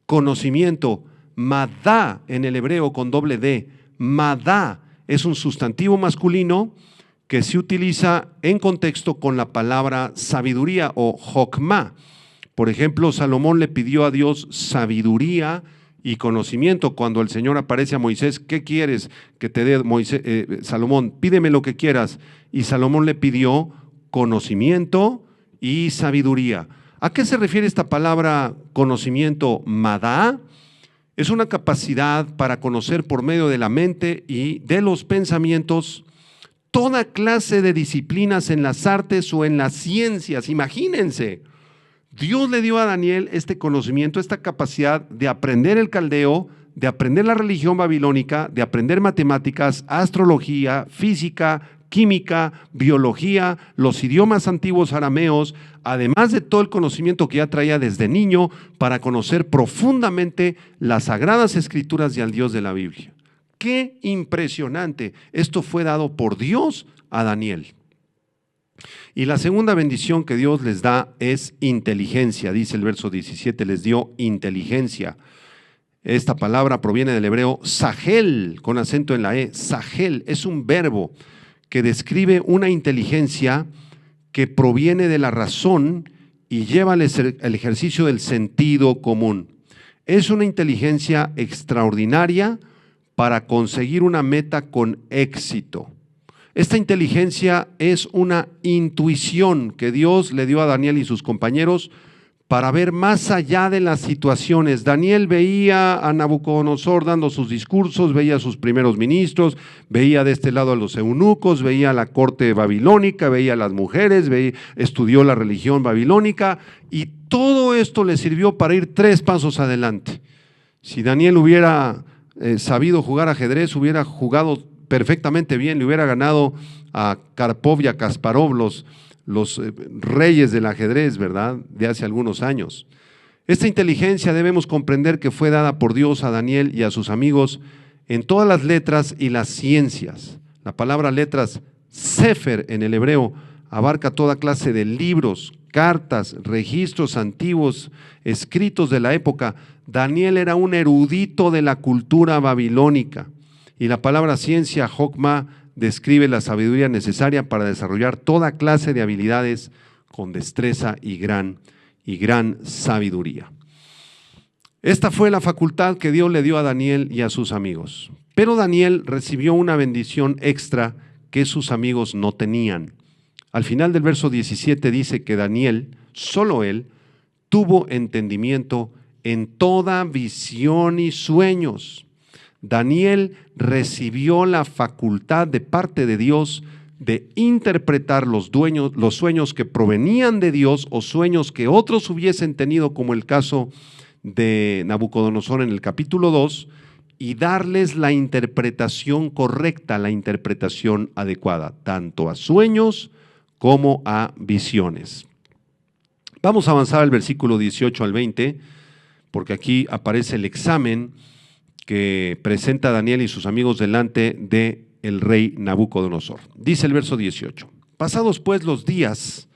Conocimiento, madá en el hebreo con doble D. Madá es un sustantivo masculino que se utiliza en contexto con la palabra sabiduría o jokmá. Por ejemplo, Salomón le pidió a Dios sabiduría y conocimiento. Cuando el Señor aparece a Moisés, ¿qué quieres que te dé Salomón? Pídeme lo que quieras. Y Salomón le pidió conocimiento y sabiduría. ¿A qué se refiere esta palabra conocimiento? Madá es una capacidad para conocer por medio de la mente y de los pensamientos toda clase de disciplinas en las artes o en las ciencias. Imagínense, Dios le dio a Daniel este conocimiento, esta capacidad de aprender el caldeo, de aprender la religión babilónica, de aprender matemáticas, astrología, física, química, biología, los idiomas antiguos arameos, además de todo el conocimiento que ya traía desde niño para conocer profundamente las sagradas escrituras y al Dios de la Biblia. ¡Qué impresionante! Esto fue dado por Dios a Daniel. Y la segunda bendición que Dios les da es inteligencia. Dice el verso 17, les dio inteligencia. Esta palabra proviene del hebreo sahel, con acento en la E. Sahel es un verbo que describe una inteligencia que proviene de la razón y lleva el ejercicio del sentido común. Es una inteligencia extraordinaria para conseguir una meta con éxito. Esta inteligencia es una intuición que Dios le dio a Daniel y sus compañeros para ver más allá de las situaciones. Daniel veía a Nabucodonosor dando sus discursos, veía a sus primeros ministros, veía de este lado a los eunucos, veía a la corte babilónica, veía a las mujeres, estudió la religión babilónica y todo esto le sirvió para ir 3 pasos adelante. Si Daniel hubiera sabido jugar ajedrez, hubiera jugado perfectamente bien, le hubiera ganado a Karpov y a Kasparov, los reyes del ajedrez, ¿verdad?, de hace algunos años. Esta inteligencia debemos comprender que fue dada por Dios a Daniel y a sus amigos en todas las letras y las ciencias. La palabra letras, sefer en el hebreo, abarca toda clase de libros, cartas, registros antiguos, escritos de la época. Daniel era un erudito de la cultura babilónica. Y la palabra ciencia, jokmá, describe la sabiduría necesaria para desarrollar toda clase de habilidades con destreza y gran y gran sabiduría. Esta fue la facultad que Dios le dio a Daniel y a sus amigos. Pero Daniel recibió una bendición extra que sus amigos no tenían. Al final del verso 17 dice que Daniel, solo él, tuvo entendimiento en toda visión y sueños. Daniel recibió la facultad de parte de Dios de interpretar los sueños que provenían de Dios o sueños que otros hubiesen tenido, como el caso de Nabucodonosor en el capítulo 2, y darles la interpretación correcta, la interpretación adecuada, tanto a sueños como a visiones. Vamos a avanzar al versículo 18 al 20, porque aquí aparece el examen que presenta Daniel y sus amigos delante del rey Nabucodonosor. Dice el verso 18: pasados pues los días,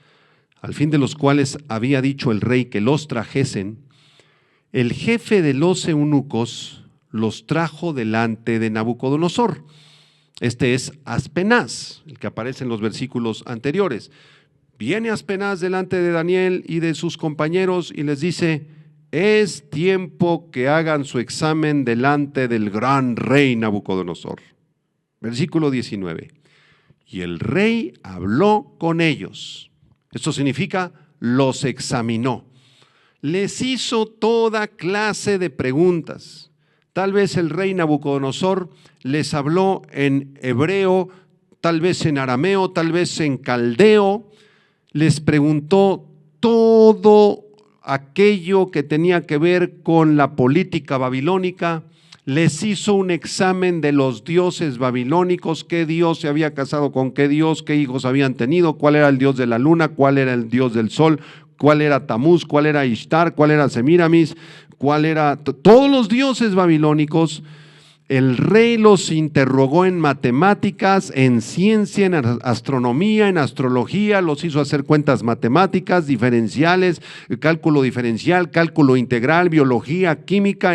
al fin de los cuales había dicho el rey que los trajesen, el jefe de los eunucos los trajo delante de Nabucodonosor. Este es Aspenaz, el que aparece en los versículos anteriores. Viene Aspenaz delante de Daniel y de sus compañeros y les dice: es tiempo que hagan su examen delante del gran rey Nabucodonosor. Versículo 19. Y el rey habló con ellos. Esto significa los examinó. Les hizo toda clase de preguntas. Tal vez el rey Nabucodonosor les habló en hebreo, tal vez en arameo, tal vez en caldeo. Les preguntó todo aquello que tenía que ver con la política babilónica. Les hizo un examen de los dioses babilónicos, qué dios se había casado con qué dios, qué hijos habían tenido, cuál era el dios de la luna, cuál era el dios del sol, cuál era Tamuz, cuál era Ishtar, cuál era Semiramis, cuál era todos los dioses babilónicos. El rey los interrogó en matemáticas, en ciencia, en astronomía, en astrología, los hizo hacer cuentas matemáticas, diferenciales, cálculo diferencial, cálculo integral, biología, química,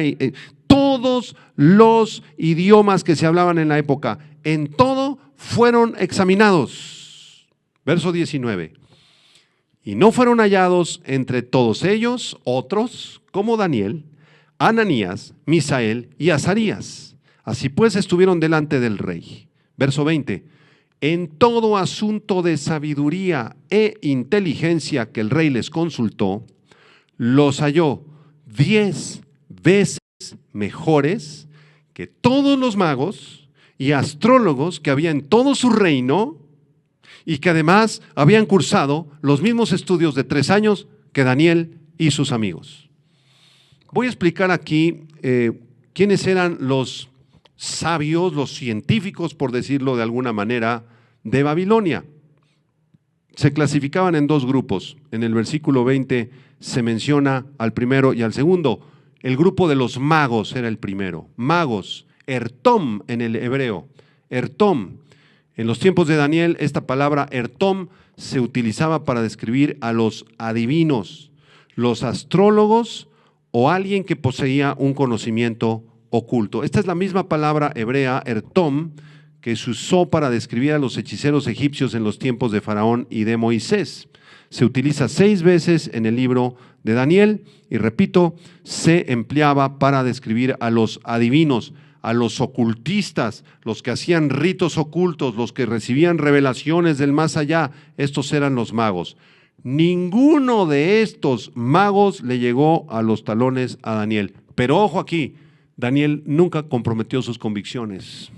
todos los idiomas que se hablaban en la época. En todo fueron examinados. Verso 19. Y no fueron hallados entre todos ellos otros como Daniel, Ananías, Misael y Azarías. Así pues estuvieron delante del rey. Verso 20. En todo asunto de sabiduría e inteligencia que el rey les consultó, los halló 10 veces mejores que todos los magos y astrólogos que había en todo su reino, y que además habían cursado los mismos estudios de 3 años que Daniel y sus amigos. Voy a explicar aquí quiénes eran los sabios, los científicos, por decirlo de alguna manera, de Babilonia. Se clasificaban en 2 grupos. En el versículo 20 se menciona al primero y al segundo. El grupo de los magos era el primero. Magos, ertom en el hebreo. Ertom. En los tiempos de Daniel, esta palabra ertom se utilizaba para describir a los adivinos, los astrólogos o alguien que poseía un conocimiento oculto. Esta es la misma palabra hebrea, ertom, que se usó para describir a los hechiceros egipcios en los tiempos de Faraón y de Moisés. Se utiliza 6 veces en el libro de Daniel y, repito, se empleaba para describir a los adivinos, a los ocultistas, los que hacían ritos ocultos, los que recibían revelaciones del más allá. Estos eran los magos. Ninguno de estos magos le llegó a los talones a Daniel. Pero ojo aquí, Daniel nunca comprometió sus convicciones.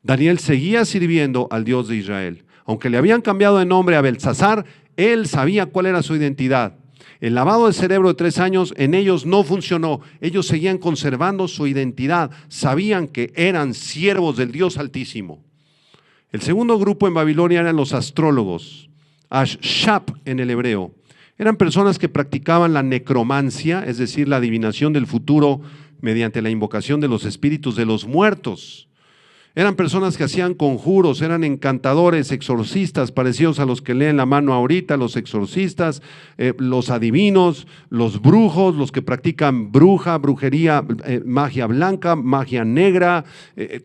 Daniel seguía sirviendo al Dios de Israel. Aunque le habían cambiado de nombre a Belsasar, él sabía cuál era su identidad. El lavado de cerebro de 3 años en ellos no funcionó. Ellos seguían conservando su identidad. Sabían que eran siervos del Dios Altísimo. El segundo grupo en Babilonia eran los astrólogos, Ashshap en el hebreo. Eran personas que practicaban la necromancia, es decir, la adivinación del futuro mediante la invocación de los espíritus de los muertos. Eran personas que hacían conjuros, eran encantadores, exorcistas, parecidos a los que leen la mano ahorita, los exorcistas, los adivinos, los brujos, los que practican brujería, magia blanca, magia negra.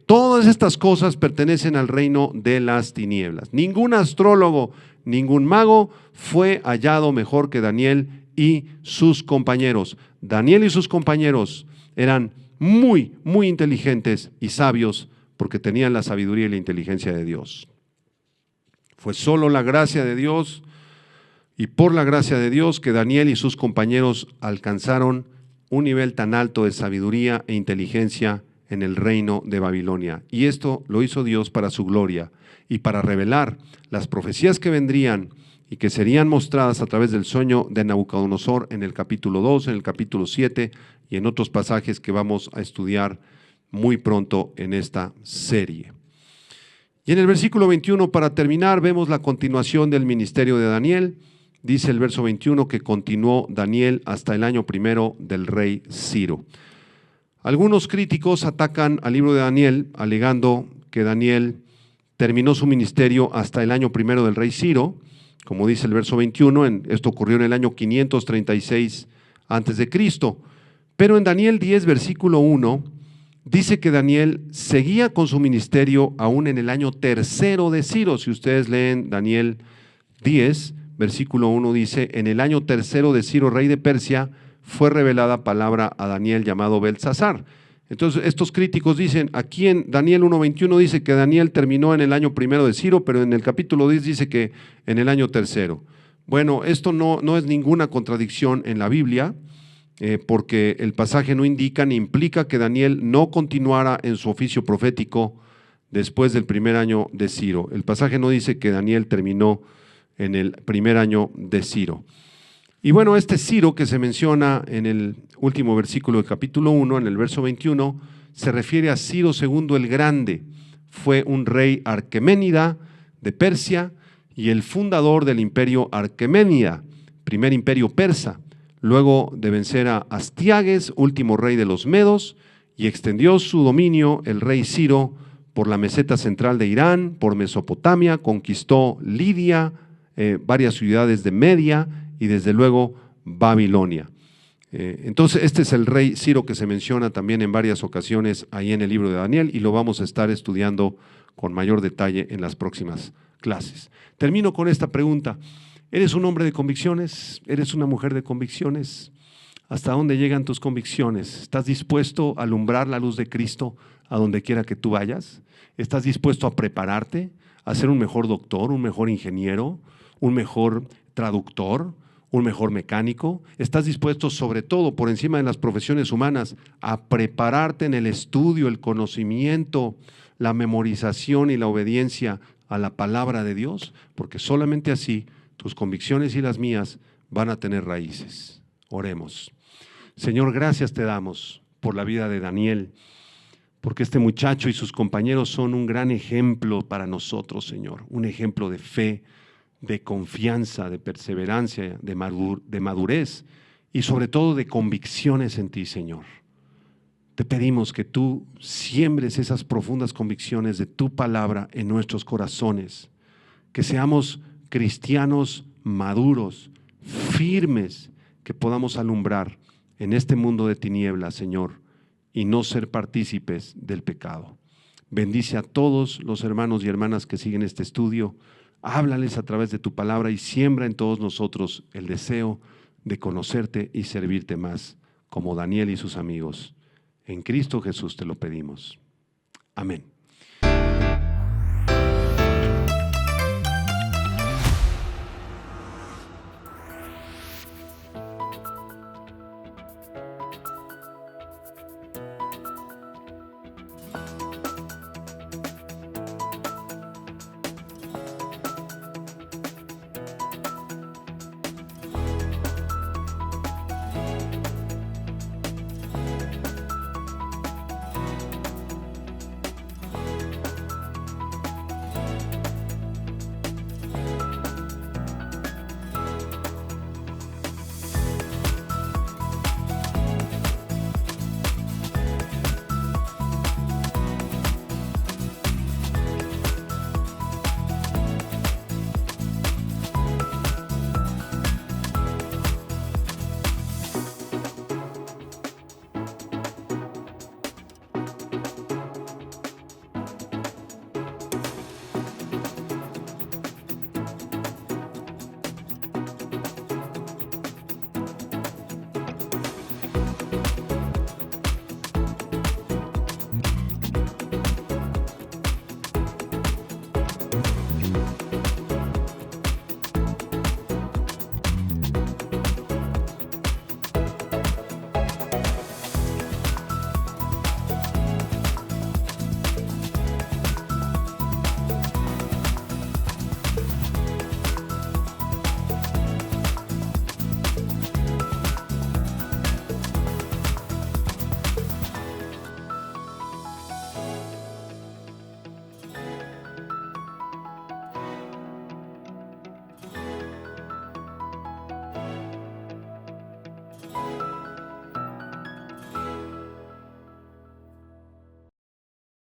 Todas estas cosas pertenecen al reino de las tinieblas. Ningún astrólogo, ningún mago fue hallado mejor que Daniel y sus compañeros. Daniel y sus compañeros eran muy, muy inteligentes y sabios porque tenían la sabiduría y la inteligencia de Dios. Fue solo la gracia de Dios y por la gracia de Dios que Daniel y sus compañeros alcanzaron un nivel tan alto de sabiduría e inteligencia en el reino de Babilonia. Y esto lo hizo Dios para su gloria y para revelar las profecías que vendrían y que serían mostradas a través del sueño de Nabucodonosor en el capítulo 2, en el capítulo 7 y en otros pasajes que vamos a estudiar muy pronto en esta serie. Y en el versículo 21, para terminar, vemos la continuación del ministerio de Daniel. Dice el verso 21 que continuó Daniel hasta el año primero del rey Ciro. Algunos críticos atacan al libro de Daniel alegando que Daniel terminó su ministerio hasta el año primero del rey Ciro, como dice el verso 21, esto ocurrió en el año 536 a.C., pero en Daniel 10, versículo 1, dice que Daniel seguía con su ministerio aún en el año tercero de Ciro. Si ustedes leen Daniel 10, versículo 1 dice, en el año tercero de Ciro, rey de Persia, fue revelada palabra a Daniel llamado Beltsasar. Entonces estos críticos dicen, aquí en Daniel 1:21 dice que Daniel terminó en el año primero de Ciro, pero en el capítulo 10 dice que en el año tercero. Bueno, esto no es ninguna contradicción en la Biblia, porque el pasaje no indica ni implica que Daniel no continuara en su oficio profético después del primer año de Ciro. El pasaje no dice que Daniel terminó en el primer año de Ciro. Y bueno, este Ciro que se menciona en el último versículo del capítulo 1, en el verso 21, se refiere a Ciro II el Grande. Fue un rey arqueménida de Persia y el fundador del imperio Arqueménida, primer imperio persa, luego de vencer a Astiages, último rey de los Medos, y extendió su dominio el rey Ciro por la meseta central de Irán, por Mesopotamia, conquistó Lidia, varias ciudades de Media y desde luego Babilonia. Entonces este es el rey Ciro que se menciona también en varias ocasiones ahí en el libro de Daniel y lo vamos a estar estudiando con mayor detalle en las próximas clases. Termino con esta pregunta. ¿Eres un hombre de convicciones? ¿Eres una mujer de convicciones? ¿Hasta dónde llegan tus convicciones? ¿Estás dispuesto a alumbrar la luz de Cristo a donde quiera que tú vayas? ¿Estás dispuesto a prepararte, a ser un mejor doctor, un mejor ingeniero, un mejor traductor, un mejor mecánico? ¿Estás dispuesto, sobre todo, por encima de las profesiones humanas, a prepararte en el estudio, el conocimiento, la memorización y la obediencia a la palabra de Dios? Porque solamente así tus convicciones y las mías van a tener raíces. Oremos. Señor, gracias te damos por la vida de Daniel, porque este muchacho y sus compañeros son un gran ejemplo para nosotros, Señor, un ejemplo de fe, de confianza, de perseverancia, de madurez y sobre todo de convicciones en ti, Señor. Te pedimos que tú siembres esas profundas convicciones de tu palabra en nuestros corazones, que seamos cristianos maduros, firmes, que podamos alumbrar en este mundo de tinieblas, Señor, y no ser partícipes del pecado. Bendice a todos los hermanos y hermanas que siguen este estudio. Háblales a través de tu palabra y siembra en todos nosotros el deseo de conocerte y servirte más, como Daniel y sus amigos. En Cristo Jesús te lo pedimos. Amén.